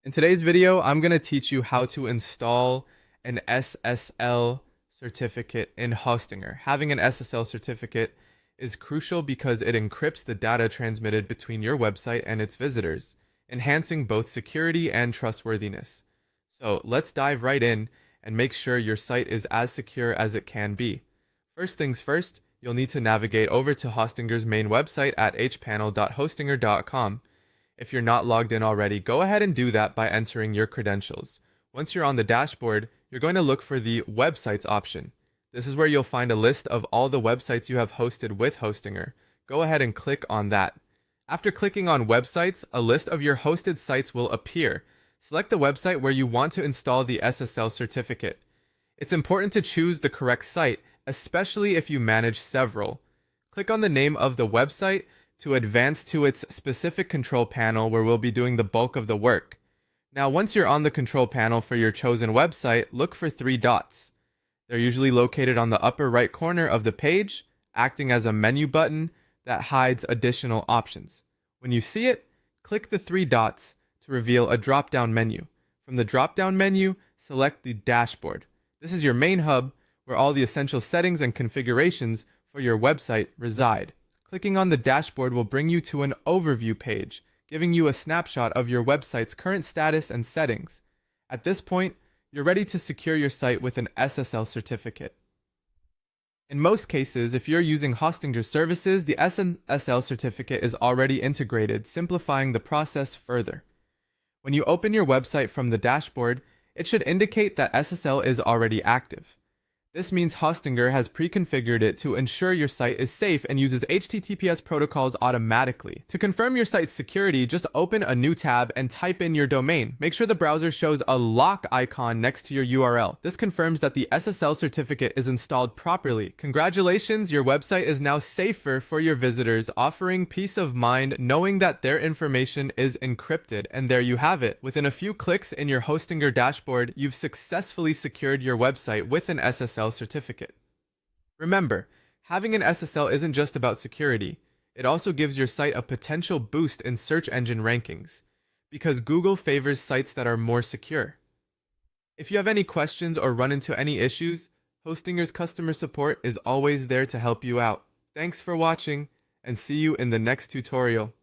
In today's video, I'm going to teach you how to install an SSL certificate in Hostinger. Having an SSL certificate is crucial because it encrypts the data transmitted between your website and its visitors, enhancing both security and trustworthiness. So let's dive right in and make sure your site is as secure as it can be. First things first, you'll need to navigate over to Hostinger's main website at hpanel.hostinger.com. If you're not logged in already, go ahead and do that by entering your credentials. Once you're on the dashboard, you're going to look for the Websites option. This is where you'll find a list of all the websites you have hosted with Hostinger. Go ahead and click on that. After clicking on Websites, a list of your hosted sites will appear. Select the website where you want to install the SSL certificate. It's important to choose the correct site, especially if you manage several. Click on the name of the website to advance to its specific control panel where we'll be doing the bulk of the work. Now, once you're on the control panel for your chosen website, look for three dots. They're usually located on the upper right corner of the page, acting as a menu button that hides additional options. When you see it, click the three dots to reveal a drop-down menu. From the drop-down menu, select the dashboard. This is your main hub where all the essential settings and configurations for your website reside. Clicking on the dashboard will bring you to an overview page, giving you a snapshot of your website's current status and settings. At this point, you're ready to secure your site with an SSL certificate. In most cases, if you're using Hostinger services, the SSL certificate is already integrated, simplifying the process further. When you open your website from the dashboard, it should indicate that SSL is already active. This means Hostinger has pre-configured it to ensure your site is safe and uses HTTPS protocols automatically. To confirm your site's security, just open a new tab and type in your domain. Make sure the browser shows a lock icon next to your URL. This confirms that the SSL certificate is installed properly. Congratulations, your website is now safer for your visitors, offering peace of mind knowing that their information is encrypted. And there you have it. Within a few clicks in your Hostinger dashboard, you've successfully secured your website with an SSL certificate. Remember, having an SSL isn't just about security. It also gives your site a potential boost in search engine rankings, because Google favors sites that are more secure. If you have any questions or run into any issues, Hostinger's customer support is always there to help you out. Thanks for watching, and see you in the next tutorial.